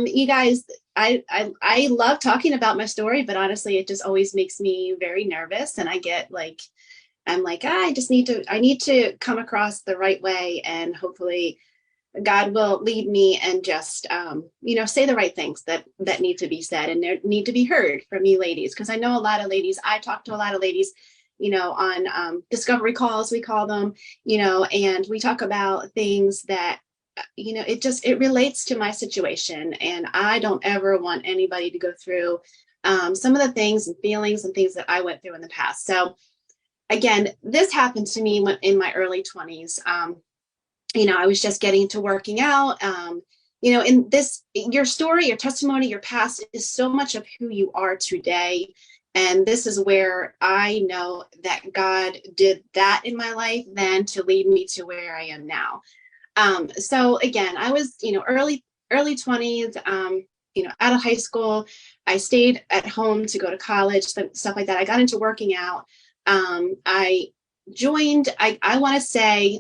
You guys, I love talking about my story, but honestly, it just always makes me very nervous, and I get like, I'm like, I need to come across the right way, and hopefully God will lead me and just, say the right things that need to be said and need to be heard from you ladies. Because I know a lot of ladies. I talk to a lot of ladies, on discovery calls, we call them, and we talk about things that, it relates to my situation, and I don't ever want anybody to go through some of the things and feelings and things that I went through in the past. So again, this happened to me in my early 20s. I was just getting into working out. In this, your story, your testimony, your past is so much of who you are today. And this is where I know that God did that in my life then to lead me to where I am now. So again, I was, early 20s, out of high school. I stayed at home to go to college, stuff like that. I got into working out. I joined, I want to say,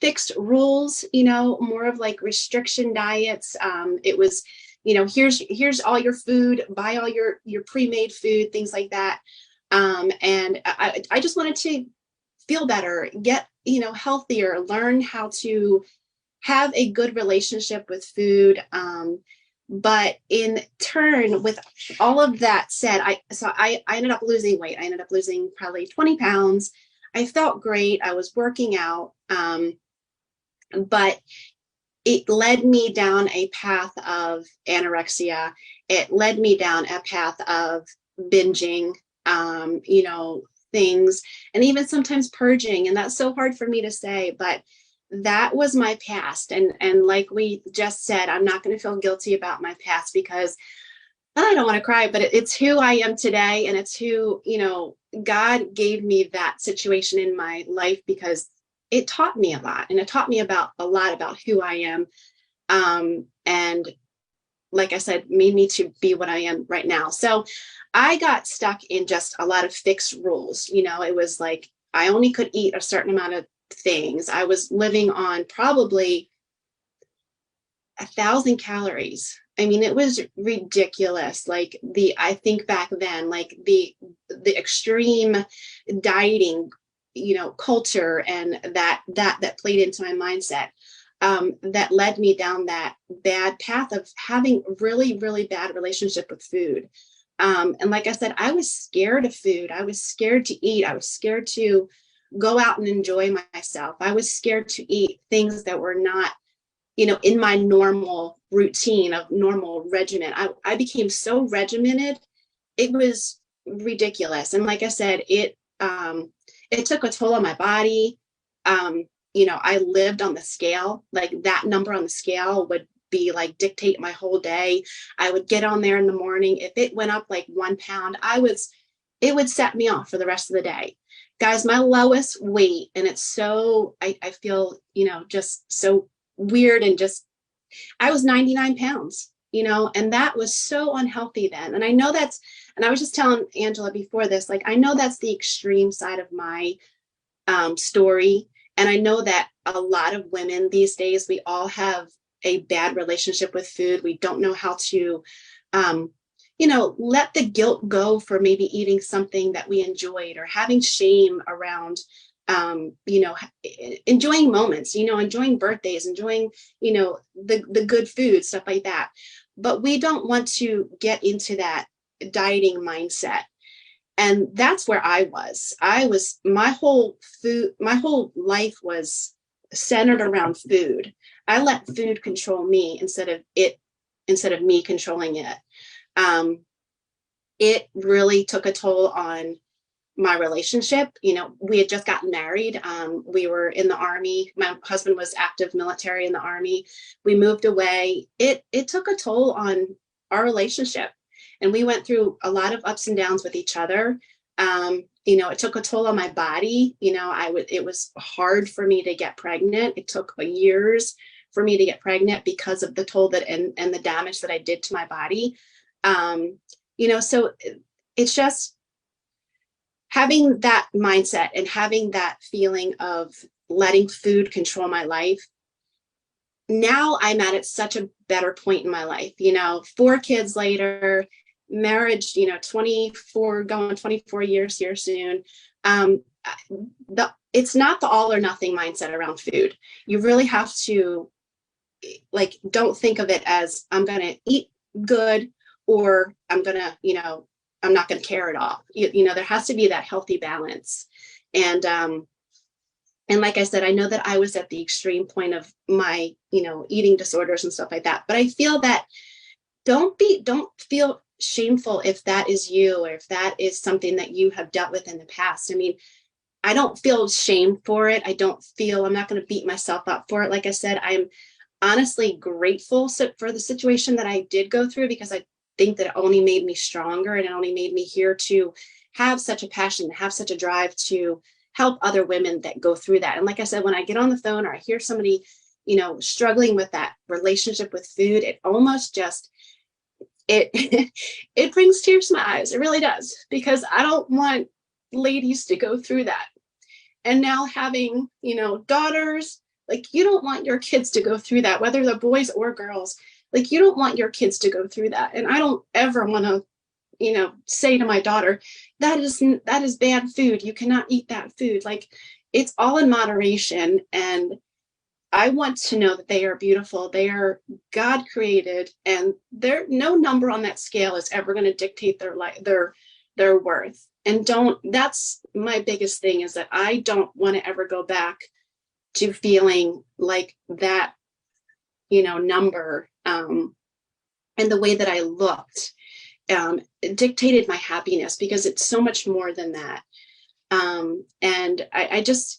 fixed rules, more of like restriction diets. It was, here's all your food, buy all your pre-made food, things like that. And I just wanted to feel better, get, healthier, learn how to have a good relationship with food. But in turn, with all of that said, I ended up losing weight. I ended up losing probably 20 pounds. I felt great. I was working out. But it led me down a path of anorexia. It led me down a path of binging, things, and even sometimes purging. And that's so hard for me to say, but that was my past. And like we just said, I'm not going to feel guilty about my past because I don't want to cry, but it's who I am today. And it's who, God gave me that situation in my life because it taught me a lot, and it taught me a lot about who I am. And like I said, made me to be what I am right now. So I got stuck in just a lot of fixed rules. It was like I only could eat a certain amount of things. I was living on probably 1,000 calories. I mean, it was ridiculous. Like I think back then, like the extreme dieting, culture, and that played into my mindset. That led me down that bad path of having really, really bad relationship with food. And like I said, I was scared of food. I was scared to eat. I was scared to go out and enjoy myself. I was scared to eat things that were not, in my normal routine of normal regimen. I became so regimented. It was ridiculous. And like I said, it took a toll on my body. I lived on the scale, like that number on the scale would be like dictate my whole day. I would get on there in the morning. If it went up like 1 pound, it would set me off for the rest of the day. Guys, my lowest weight, and it's so, I feel, just so weird, and just, I was 99 pounds, and that was so unhealthy then. And I know and I was just telling Angela before this, like, I know that's the extreme side of my story. And I know that a lot of women these days, we all have a bad relationship with food. We don't know how to, let the guilt go for maybe eating something that we enjoyed, or having shame around, enjoying moments, enjoying birthdays, enjoying, the good food, stuff like that. But we don't want to get into that dieting mindset. And that's where I was. My whole life was centered around food. I let food control me instead of me controlling it. It really took a toll on my relationship. We had just gotten married. We were in the Army. My husband was active military in the Army. We moved away. It took a toll on our relationship. And we went through a lot of ups and downs with each other. It took a toll on my body. It was hard for me to get pregnant. It took years for me to get pregnant because of the toll that and the damage that I did to my body. So it's just having that mindset and having that feeling of letting food control my life. now I'm at such a better point in my life, 4 kids later, marriage, 24, going 24 years here soon. Um, it's not the all or nothing mindset around food. You really have to, like, don't think of it as I'm going to eat good or I'm going to, I'm not going to care at all. There has to be that healthy balance. And like I said, I know that I was at the extreme point of my, eating disorders and stuff like that. But I feel that don't feel shameful if that is you or if that is something that you have dealt with in the past. I mean, I don't feel shame for it. I'm not going to beat myself up for it. Like I said, I'm honestly grateful for the situation that I did go through, because I think that it only made me stronger, and it only made me here to have such a passion, to have such a drive to help other women that go through that. And like I said, when I get on the phone or I hear somebody, struggling with that relationship with food, it almost just, it it brings tears to my eyes. It really does, because I don't want ladies to go through that. And now having, daughters, like, you don't want your kids to go through that, whether they're boys or girls. Like, you don't want your kids to go through that. And I don't ever want to, say to my daughter, that is bad food. You cannot eat that food. Like, it's all in moderation. And I want to know that they are beautiful. They are God created, and no number on that scale is ever going to dictate their life, their worth. And that's my biggest thing, is that I don't want to ever go back to feeling like that, number, and the way that I looked, it dictated my happiness, because it's so much more than that. And I just,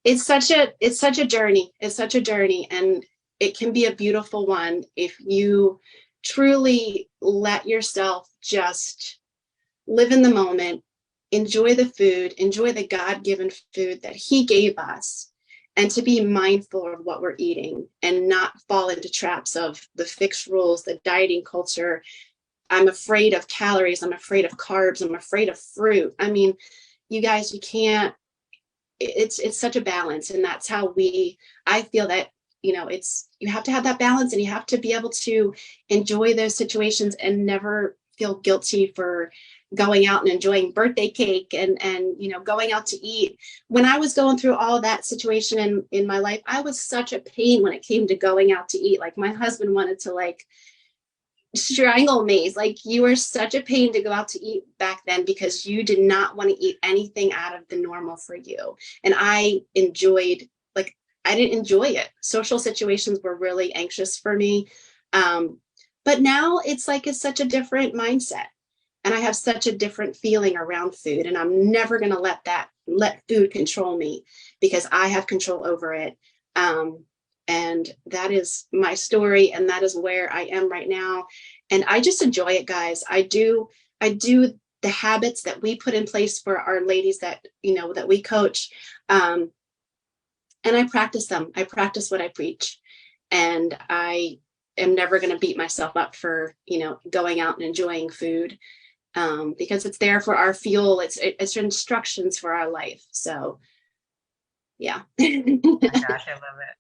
it's such a journey. It's such a journey, and it can be a beautiful one if you truly let yourself just live in the moment, enjoy the food, enjoy the God-given food that He gave us, and to be mindful of what we're eating and not fall into traps of the fixed rules, the dieting culture. I'm afraid of calories. I'm afraid of carbs. I'm afraid of fruit. I mean, you guys, you can't, it's such a balance. And that's how I feel that, you have to have that balance, and you have to be able to enjoy those situations and never feel guilty for going out and enjoying birthday cake and going out to eat. When I was going through all of that situation in my life, I was such a pain when it came to going out to eat. Like, my husband wanted to, like, strangle me. Like, you were such a pain to go out to eat back then, because you did not want to eat anything out of the normal for you. And I didn't enjoy it. Social situations were really anxious for me. But now it's such a different mindset, and I have such a different feeling around food, and I'm never going to let food control me, because I have control over it. And that is my story, and that is where I am right now. And I just enjoy it, guys. I do the habits that we put in place for our ladies that we coach. And I practice them. I practice what I preach. And I am never going to beat myself up for, going out and enjoying food, because it's there for our fuel. It's instructions for our life. So, yeah. Oh my gosh, I love it.